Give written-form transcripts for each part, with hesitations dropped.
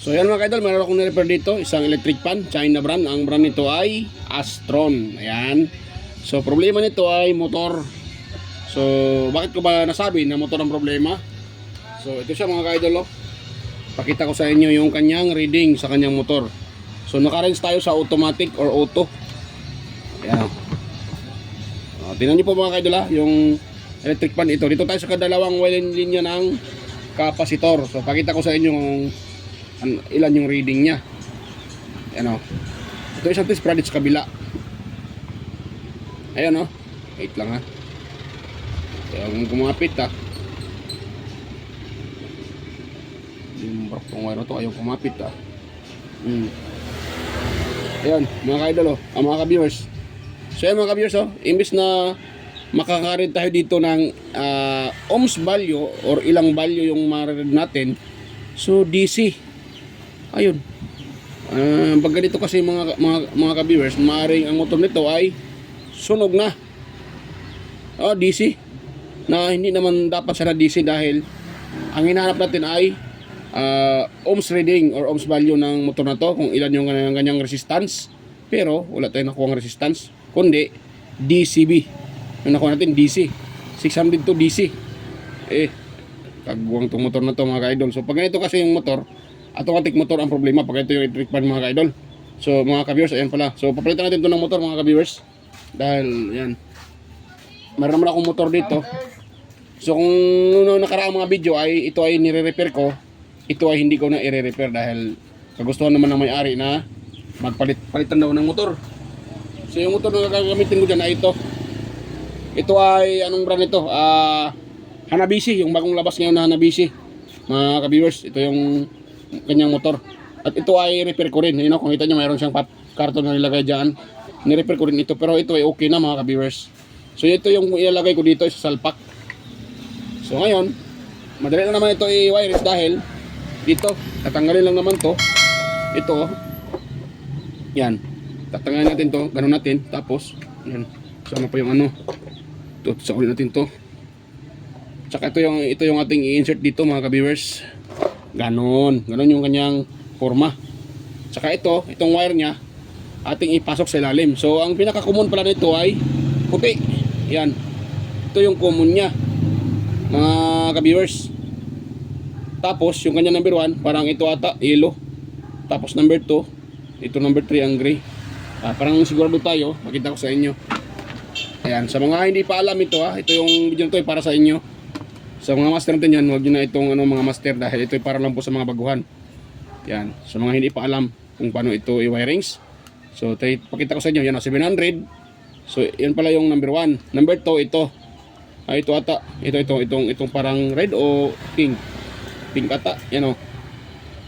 So yan mga kaidol, meron akong na-repair dito, isang electric fan, China brand. Ang brand nito ay Astron. Ayan. So problema nito ay motor. So bakit ko ba nasabi na motor ang problema? So ito siya mga kaidol, oh. Pakita ko sa inyo yung kanyang reading sa kanyang motor. So naka-range tayo sa automatic or auto. Ayan. Tingnan niyo po mga kaidol, yung electric fan ito. Dito tayo sa kadalawang linya ng kapasitor. So pakita ko sa inyo kung ilan yung reading niya. Ayan o. Ito isang test product sa kabila. Ayan o. Wait lang ha. Ayan kumapit ha. Yung barokong wire na to ayaw kumapit ha. Ayan mga ka-idol o. Mga ka-viewers. So ayan mga ka-viewers o. Imbis na makakarid tayo dito ng ohms value or ilang value yung maririd natin. So DC. Ayun. Pag ganito kasi mga ka-viewers, maaaring ang motor nito ay sunog na. DC. Na hindi naman dapat sana DC dahil ang hinahanap natin ay ohms reading or ohms value ng motor na to, kung ilan yung kanyang resistance. Pero wala tayong nakuha ng resistance, kundi DCB. Yung nakuha natin DC. 600 to DC. Kagwang tong motor na to mga ka-idol. So pag ganito kasi yung motor, automatic motor ang problema pag ito yung electric fan mga ka-idol. So mga ka-viewers, ayan pala. So papalitan natin ito ng motor mga ka-viewers. Dahil yan, meron naman akong motor dito. So kung nakaraang mga video ay ito ay nire-repair ko, ito ay hindi ko na i-repair dahil kagustuhan naman ng may-ari na palitan daw ng motor. So yung motor na gagamitin ko dyan ay ito. Ito ay anong brand ito? Hanabishi, yung bagong labas ngayon na Hanabishi. Mga ka-viewers, ito yung kanyang motor. At ito ay repair ko rin. Kung kita nyo mayroon siyang karton na nilagay dyan. Ni-repair ko rin ito. Pero ito ay okay na mga ka-viewers. So ito yung ilalagay ko dito sa salpak. So ngayon, madali na naman ito i-wires dahil dito, tatanggalin lang naman to. Ito, yan. Tatanggalin natin to, ganun natin. Tapos, yan. Sama pa yung ano. Ito, saulin natin to. Tsaka ito yung ating i-insert dito mga ka-viewers. Ganon yung kanyang forma. Tsaka itong wire nya ating ipasok sa ilalim. So ang pinaka-common pala nito ay puti. Yan. Ito yung common nya mga ka-viewers. Tapos yung kanya number 1, parang ito ata yellow. Tapos number 2, ito number 3 ang gray. Parang sigurado tayo, makita ko sa inyo. Ayan, sa mga hindi pa alam ito ito yung video nito ay para sa inyo. Sa mga master natin yan, huwag nyo na itong mga master dahil ito ay para lang po sa mga baguhan. Yan, sa mga hindi pa alam kung paano ito i-wirings. So, pakita ko sa inyo, yan 700. So, yan pala yung number 1. Number 2, ito. Ito ata. Itong parang red o pink. Pink ata, yan o.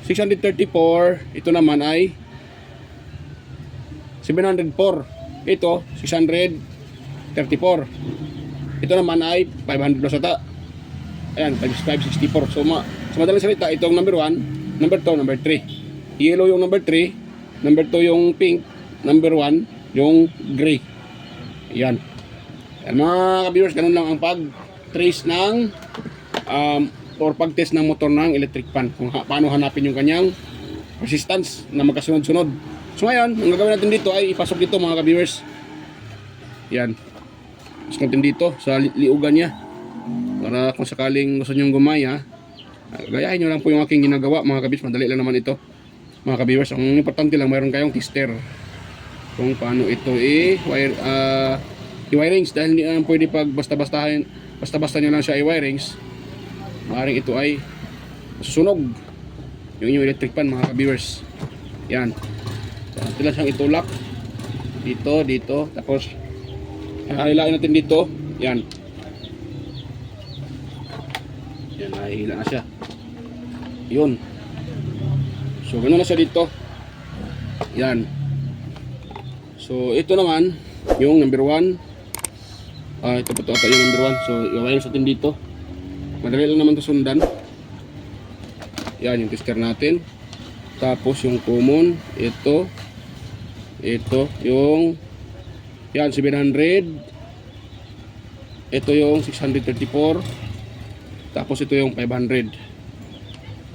634. Ito naman ay 704. Ito, 634. Ito naman ay 500 plus ata. Ayan, 564. So sa madaling salita, itong number 1, number 2, number 3. Yellow yung number 3, number 2 yung pink, number 1 yung gray. Ayan. Ayan mga ka-viewers, ganun lang ang pag-trace ng or pag-test ng motor ng electric fan. Kung paano hanapin yung kanyang resistance na magkasunod-sunod. So ngayon, ang gagawin natin dito ay ipasok dito mga ka-viewers. Ayan. Pasok natin dito sa liugan niya. Para kung sakaling gusto nyong gumaya, gayahin nyo lang po yung aking ginagawa mga kabis. Madali lang naman ito mga kabiwers. Ang importante lang mayroon kayong tester kung paano ito i-wirings. Dahil hindi naman pwede pag basta-basta nyo lang siya i-wirings, maaaring ito ay susunog yung inyong electric fan mga kabiwers. Yan, sila siyang itulak dito, tapos hilain natin dito. Yan, nahihila na siya. Yun. So ganoon na siya dito. Yan. So ito naman yung number 1. Ito po ata yung number 1. So i-wire natin dito. Madali lang naman to sundan. Yan yung tester natin. Tapos yung common, ito yung yan 700. Ito yung 634. Tapos ito yung 500.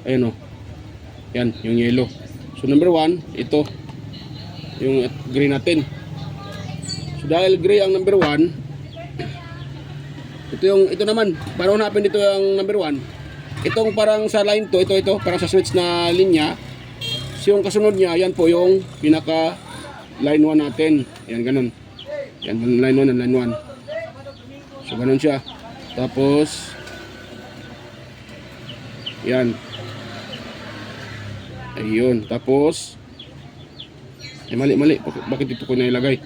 Ayun o. Yan, yung yellow. So number 1, ito yung gray natin. So dahil gray ang number 1, ito naman, para hanapin dito yung number 1. Itong parang sa line to, ito, parang sa switch na linya. So yung kasunod niya, yan po yung pinaka line 1 natin. Yan, ganun. Yan, line 1 and line 1. So ganun siya. Tapos, yan. Ayun. Tapos, mali. Bakit dito ko nailagay?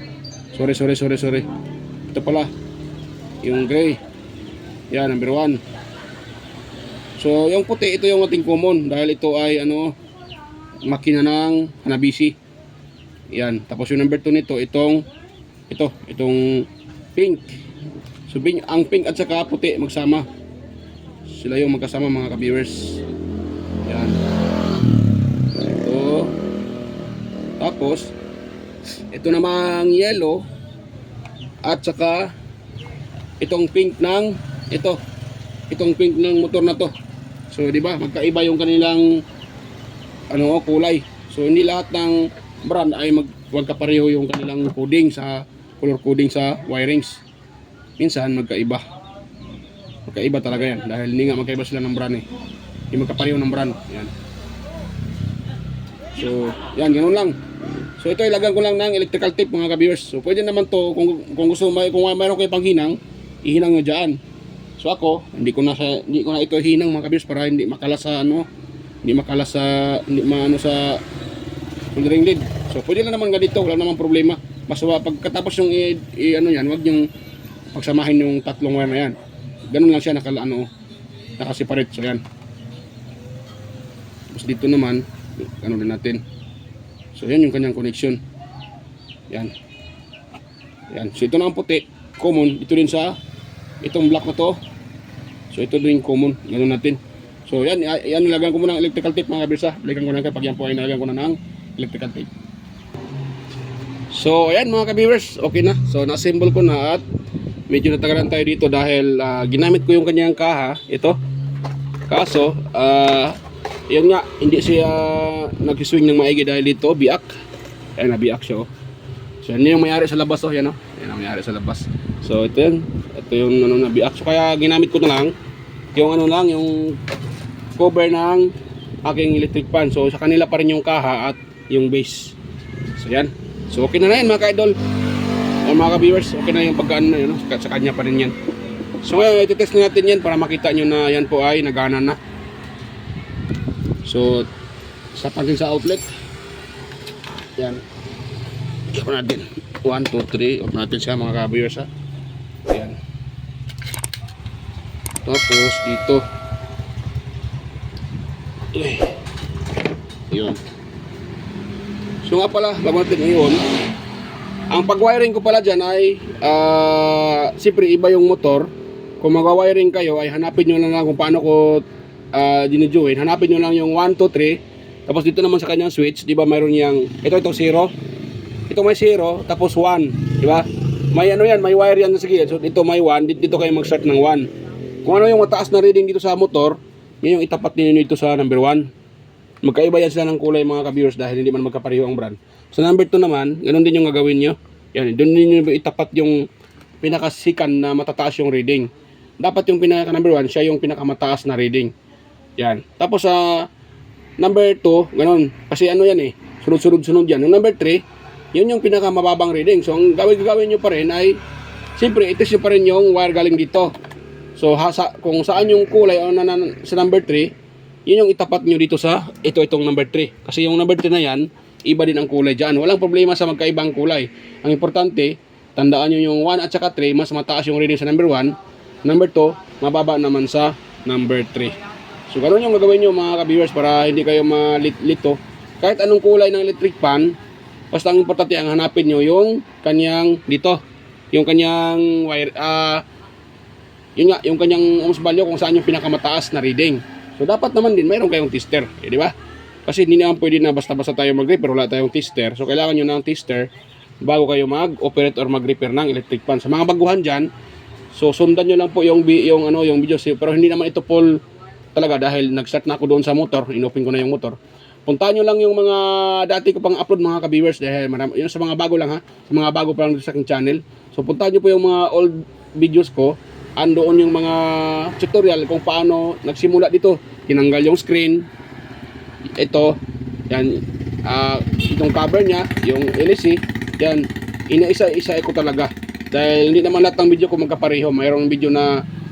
Sorry. Ito pala. Yung gray. Yan, number 1. So, yung puti, ito yung ating common. Dahil ito ay, makina ng Hanabishi. Yan. Tapos yung number 2 nito, itong pink. So, ang pink at saka puti magsama. Sila yung magkasama mga ka-viewers. Yan. Ito. Tapos, ito namang yellow at saka itong pink ng itong pink ng motor na to. So, di ba? Magkaiba yung kanilang kulay. So, hindi lahat ng brand ay magkapareho yung kanilang coding sa color coding sa wirings. Minsan magkaiba. Magkaiba talaga yan dahil hindi nga magkaiba sila ng brand eh. Hindi magkapareho ng brand. Yan. So, yan, ganoon lang. So, ito ilagyan ko lang ng electrical tape mga ka-viewers. So, pwede naman to kung gusto kung mayroon kayo pang hinang, ihinang nyo dyan. So, ako, hindi ko na ito hinang mga ka-viewers para hindi makalas sa sa soldering lead. So, pwede lang naman ganito, wala namang problema. Basta pagkatapos yung yan, wag yung pagsamahin yung tatlong wire na yan. Ganun lang siya nakaseparate. So, yan. Tapos dito naman, din natin. So, yan yung kanyang connection. Yan. Yan. So, ito na ang puti. Common. Ito din sa itong black na to. So, ito din common. Ganun natin. So, yan. Yan, nilagyan ko muna ng electrical tape mga kabirsa. Balikan ko na kapag yan po ay nilagyan ko na ng electrical tape. So, ayan mga ka-viewers, okay na. So, na-assemble ko na at medyo natagalan tayo dito dahil ginamit ko yung kanyang kaha, ito. Kaso, yan nga, hindi siya nag-swing ng maigi dahil dito, biak. Ayan na, biak siya, oh. So, yan yung mayari sa labas, oh, yan, oh. Yan ang mayari sa labas. So, ito yun. Ito yung na biak. So, kaya ginamit ko na lang yung cover ng aking electric fan. So, sa kanila pa rin yung kaha at yung base. So, yan. So, okay na yan mga ka-idol. Mga ka-viewers, okay na yung pagkaan na yun. Sa kanya pa rin yan. So, ngayon, iti-test na natin yan para makita nyo na yan po ay nagana na. So, sapan din sa outlet. Yan. Open natin. 1, 2, 3. Open natin siya mga ka-viewers, ha. Yan. Tapos, dito. Yun. So nga pala, bago natin ngayon, ang pag-wiring ko pala dyan ay siyempre iba yung motor. Kung mag-wiring kayo ay hanapin nyo lang kung paano ko dinijoin. Hanapin nyo lang yung 1, 2, 3. Tapos dito naman sa kanyang switch, di ba mayroon yung ito 0. Ito may 0, tapos 1, di ba? May yan, may wire yan sa gilid. So ito may 1, dito kayo mag-start ng 1. Kung ano yung mataas na reading dito sa motor, yun yung itapat niyo dito sa number 1. Magkaiba yan sila ng kulay mga ka-viewers dahil hindi man magkapareho ang brand. Sa number 2 naman, ganoon din yung gagawin nyo. Yan, doon din nyo itapat yung pinakasikan na matataas yung reading. Dapat yung pinaka number 1, siya yung pinakamataas na reading. Yan. Tapos sa number 2, ganoon. Kasi yan eh, sunod-sunod yan. Yung number 3, yun yung pinakamababang reading. So ang gagawin nyo pa rin ay, siyempre, itis nyo pa rin yung wire galing dito. So kung saan yung kulay sa number 3, yun yung itapat nyo dito sa itong number 3. Kasi yung number 3 na yan, iba din ang kulay dyan. Walang problema sa magkaibang kulay. Ang importante, tandaan nyo yung 1 at saka 3, mas mataas yung reading sa number 1. Number 2, mababa naman sa number 3. So, ganun yung gagawin nyo mga ka-viewers para hindi kayo malito. Kahit anong kulay ng electric fan, basta ang importante ang hanapin nyo yung kanyang dito. Yung kanyang wire, yun nga, yung kanyang ohms value kung saan yung pinakamataas na reading. So, dapat naman din, mayroon kayong tester. Di ba? Kasi hindi naman pwede na basta-basta tayo mag-repair, wala tayong tester. So, kailangan nyo ng tester bago kayo mag-operate or mag-repair ng electric fan. Sa mga baguhan dyan, so, sundan nyo lang po yung video. Pero hindi naman ito full talaga dahil nag-start na ako doon sa motor. Inopen ko na yung motor. puntahan nyo lang yung mga dati ko pang upload mga ka-viewers dahil yun sa mga bago lang ha, sa mga bago pa lang sa aking channel. So puntahan nyo po yung mga old videos ko, andoon yung mga tutorial kung paano nagsimula dito, tinanggal yung screen, ito, yan, itong cover nya, yung LC, yan, inaisa-isa ko talaga. Dahil hindi naman lahat ng video ko magkapareho, mayroong video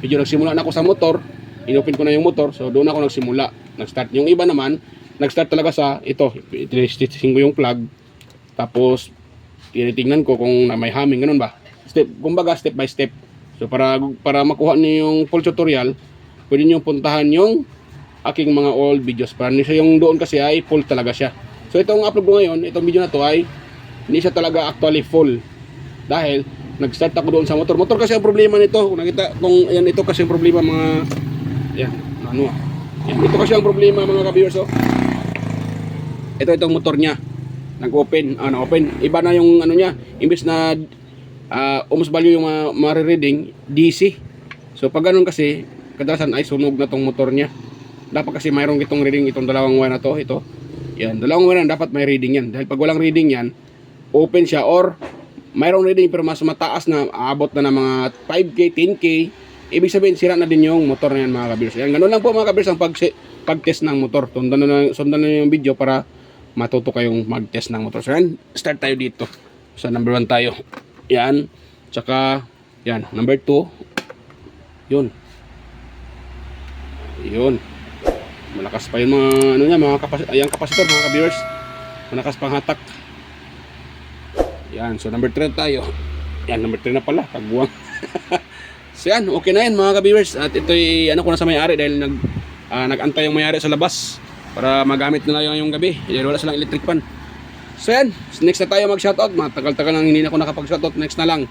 nagsimula na ako sa motor, inopen ko na yung motor, so doon ako nagsimula, nag-start. Yung iba naman, nag-start talaga sa ito, tinestitching ko yung plug, tapos tinitingnan ko kung may humming, ganun ba? Kumbaga step by step. So para makuha niyo yung full tutorial, pwede niyo puntahan yung aking mga old videos. Para niyo yung doon kasi ay full talaga siya. So itong upload ko ngayon, itong video na to ay hindi siya talaga actually full. Dahil nag-start ako doon sa motor. Motor kasi ang problema nito. Kung nakita, yan, ito kasi ang problema mga, yan, ano ah. Yan, ito kasi ang problema mga ka-viewers, oh. Itong motor niya nag-open, na-open. Iba na yung ano niya, imbes na almost value yung marireading DC. So pag ganun kasi kadalasan ay sunog na tong motor niya. Dapat kasi mayroong itong reading, itong dalawang wire na to, ito. Yan, dalawang wire na dapat may reading yan. Dahil pag walang reading yan, open siya or mayroong reading pero mas mataas na, aabot na ng mga 5K, 10K. Ibig sabihin sira na din yung motor na yan mga ka-viewers. Yan, ganun lang po mga ka-viewers ang pag-test ng motor. Sundan na yung video para matuto kayong mag-test ng motor. So yan, start tayo dito. Sa number 1 tayo. Yan. Tsaka, yan, number 2. Yun. Yun. Malakas pa yung mga, ano niya, mga kapasitor, mga ka-viewers. Malakas pang hatak. Yan, so number 3 tayo. Yan, number 3 na pala, kagbuwang. So yan, okay na yan mga ka-viewers. At ito'y, ano ko na sa may-ari dahil nag-antay yung may-ari sa labas para magamit na lang yung gabi. Dahil wala silang electric fan. So yan, next na tayo mag-shoutout. Matagal-tagal nang hindi na ako nakapag-shoutout. Next na lang.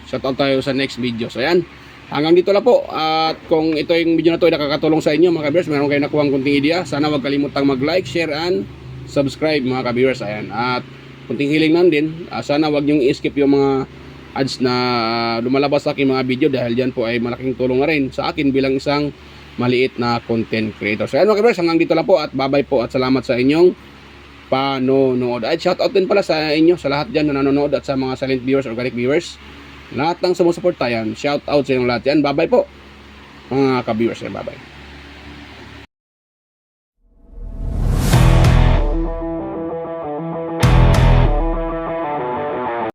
Shoutout tayo sa next video. So yan, hanggang dito lang po. At kung ito yung video na to ay nakakatulong sa inyo mga ka-viewers, meron kayo nakuha ang kunting idea, sana huwag kalimutang mag-like, share, and subscribe mga ka-viewers. Ayan. At kunting hiling lang din, sana huwag niyong i-skip yung mga ads na lumalabas sa aking mga video dahil dyan po ay malaking tulong na rin sa akin bilang isang maliit na content creator. So ayan mga ka-viewers, hanggang dito lang po at bye-bye po at salamat sa inyong panonood. At shoutout din pala sa inyo, sa lahat dyan na nanonood at sa mga silent viewers, organic viewers. Lahat ng sumusuporta yan, shoutout sa inyong lahat yan. Bye-bye po mga ka-viewers. Bye-bye.